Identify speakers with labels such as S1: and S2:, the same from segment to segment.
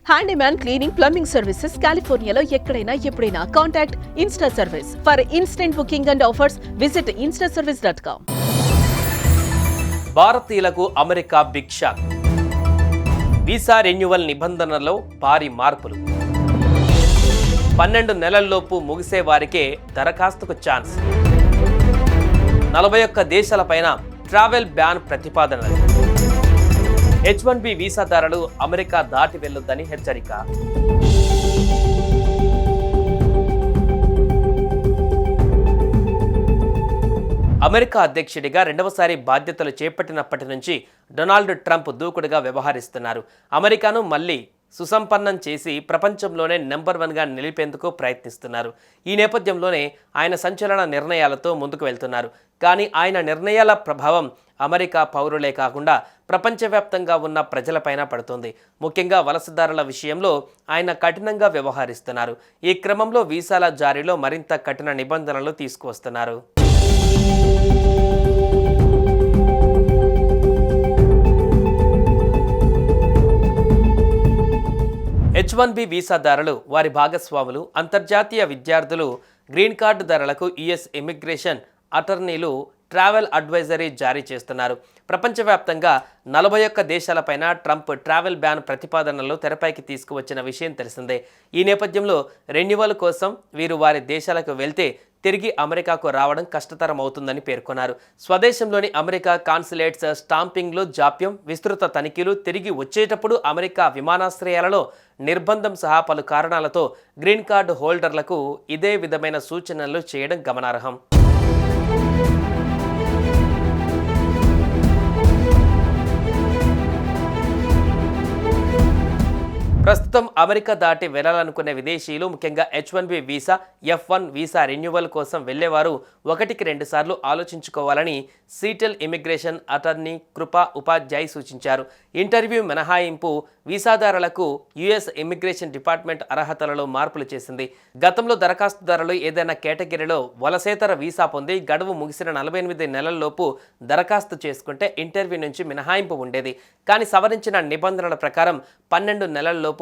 S1: Handyman cleaning, plumbing services కాలిఫోర్నియాలో ఎక్కడైనా ఎప్పుడైనా. Contact insta service. For instant booking and offers visit instaservice.com.
S2: భారతీయులకు America big shock. Visa renewal నిబంధనల్లో భారీ మార్పులు. 12 నెలల్లోపు ముగిసే వారికే దరఖాస్తుకు ఛాన్స్. 41 దేశాలపైన ట్రావెల్ బ్యాన్ ప్రతిపాదనలు. H1B వీసాదారులు అమెరికా దాటి వెళ్లొద్దని హెచ్చరిక. అమెరికా అధ్యక్షుడిగా రెండవసారి బాధ్యతలు చేపట్టినప్పటి నుంచి డొనాల్డ్ ట్రంప్ దూకుడుగా వ్యవహరిస్తున్నారు. అమెరికాను మళ్లీ సుసంపన్నం చేసి ప్రపంచంలోనే నెంబర్ 1గా నిలిపేందుకు ప్రయత్నిస్తున్నారు. ఈ నేపథ్యంలోనే ఆయన సంచలన నిర్ణయాలతో ముందుకు వెళ్తున్నారు. కానీ ఆయన నిర్ణయాల ప్రభావం అమెరికా పౌరులే కాకుండా ప్రపంచవ్యాప్తంగా ఉన్న ప్రజలపైన పడుతుంది. ముఖ్యంగా వలసదారుల విషయంలో ఆయన కఠినంగా వ్యవహరిస్తున్నారు. ఈ క్రమంలో వీసాల జారీలో మరింత కఠిన నిబంధనలు తీసుకువస్తున్నారు. H1B వీసాదారులు, వారి భాగస్వాములు, అంతర్జాతీయ విద్యార్థులు, గ్రీన్ కార్డుదారులకు యుఎస్ ఇమిగ్రేషన్ అటార్నీలు ట్రావెల్ అడ్వైజరీ జారీ చేస్తున్నారు. ప్రపంచవ్యాప్తంగా 41 దేశాలపైన ట్రంప్ ట్రావెల్ బ్యాన్ ప్రతిపాదనలు తెరపైకి తీసుకువచ్చిన విషయం తెలిసిందే. ఈ నేపథ్యంలో రెన్యువల్ కోసం వీరు వారి దేశాలకు వెళ్తే తిరిగి అమెరికాకు రావడం కష్టతరం అవుతుందని పేర్కొన్నారు. స్వదేశంలోని అమెరికా కాన్సులేట్స్ స్టాంపింగ్లో జాప్యం, విస్తృత తనిఖీలు, తిరిగి వచ్చేటప్పుడు అమెరికా విమానాశ్రయాలలో నిర్బంధం సహా పలు కారణాలతో గ్రీన్ కార్డు హోల్డర్లకు ఇదే విధమైన సూచనలు చేయడం గమనార్హం. ప్రస్తుతం అమెరికా దాటి వెళ్లాలనుకునే విదేశీయులు, ముఖ్యంగా H1B visa, F1 visa renewal కోసం వెళ్లేవారు 1-2 సార్లు ఆలోచించుకోవాలని సీటెల్ ఇమిగ్రేషన్ అటార్నీ కృపా ఉపాధ్యాయ్ సూచించారు. ఇంటర్వ్యూ మినహాయింపు వీసాదారులకు యుఎస్ ఇమిగ్రేషన్ డిపార్ట్మెంట్ అర్హతలలో మార్పులు చేసింది. గతంలో దరఖాస్తుదారులు ఏదైనా కేటగిరీలో వలసేతర వీసా పొంది గడువు ముగిసిన 48 నెలల్లోపు దరఖాస్తు చేసుకుంటే ఇంటర్వ్యూ నుంచి మినహాయింపు ఉండేది. కానీ సవరించిన నిబంధనల ప్రకారం 12 నెలల్లోపు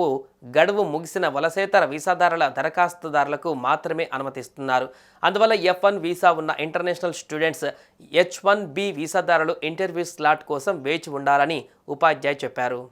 S2: గడువు ముగిసిన వలసేతర వీసాదారుల దరఖాస్తుదారులకు మాత్రమే అనుమతిస్తున్నారు. అందువల్ల F1 వీసా ఉన్న ఇంటర్నేషనల్ స్టూడెంట్స్ H1B వీసాదారులు ఇంటర్వ్యూ స్లాట్ కోసం వేచి ఉండాలని ఉపాధ్యాయ్ చెప్పారు.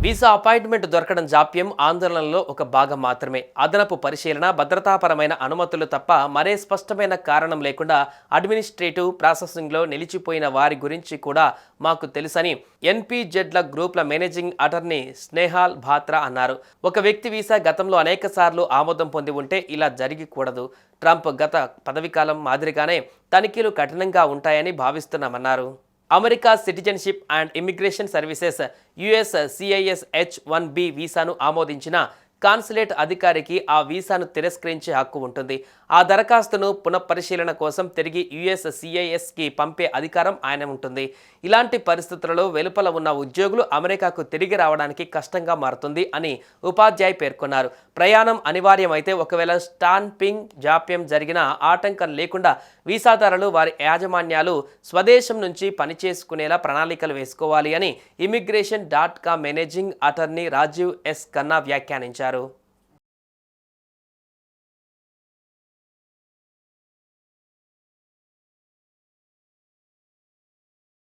S2: వీసా అపాయింట్మెంట్ దొరకడం జాప్యం, ఆందోళనలో ఒక భాగం మాత్రమే. అదనపు పరిశీలన, భద్రతాపరమైన అనుమతులు తప్ప మరే స్పష్టమైన కారణం లేకుండా అడ్మినిస్ట్రేటివ్ ప్రాసెసింగ్లో నిలిచిపోయిన వారి గురించి కూడా మాకు తెలుసని NPZల గ్రూప్ల మేనేజింగ్ అటార్నీ స్నేహాల్ బాత్రా అన్నారు. ఒక వ్యక్తి వీసా గతంలో అనేక సార్లు ఆమోదం పొంది ఉంటే ఇలా జరిగకూడదు. ట్రంప్ గత పదవీకాలం మాదిరిగానే తనిఖీలు కఠినంగా ఉంటాయని భావిస్తున్నామన్నారు. America citizenship and immigration services USCIS H1B వీసాను ఆమోదించిన కాన్సులేట్ అధికారికి ఆ వీసాను తిరస్కరించే హక్కు ఉంటుంది. ఆ దరఖాస్తును పునఃపరిశీలన కోసం తిరిగి USCISకి పంపే అధికారం ఆయన ఉంటుంది. ఇలాంటి పరిస్థితులలో వెలుపల ఉన్న ఉద్యోగులు అమెరికాకు తిరిగి రావడానికి కష్టంగా మారుతుంది అని ఉపాధ్యాయ్ పేర్కొన్నారు. ప్రయాణం అనివార్యమైతే ఒకవేళ స్టాంపింగ్ జాప్యం జరిగినా ఆటంకం లేకుండా వీసాదారులు వారి యాజమాన్యాలు స్వదేశం నుంచి పనిచేసుకునేలా ప్రణాళికలు వేసుకోవాలి అని immigration.com managing attorney Rajiv S. Khanna వ్యాఖ్యానించారు.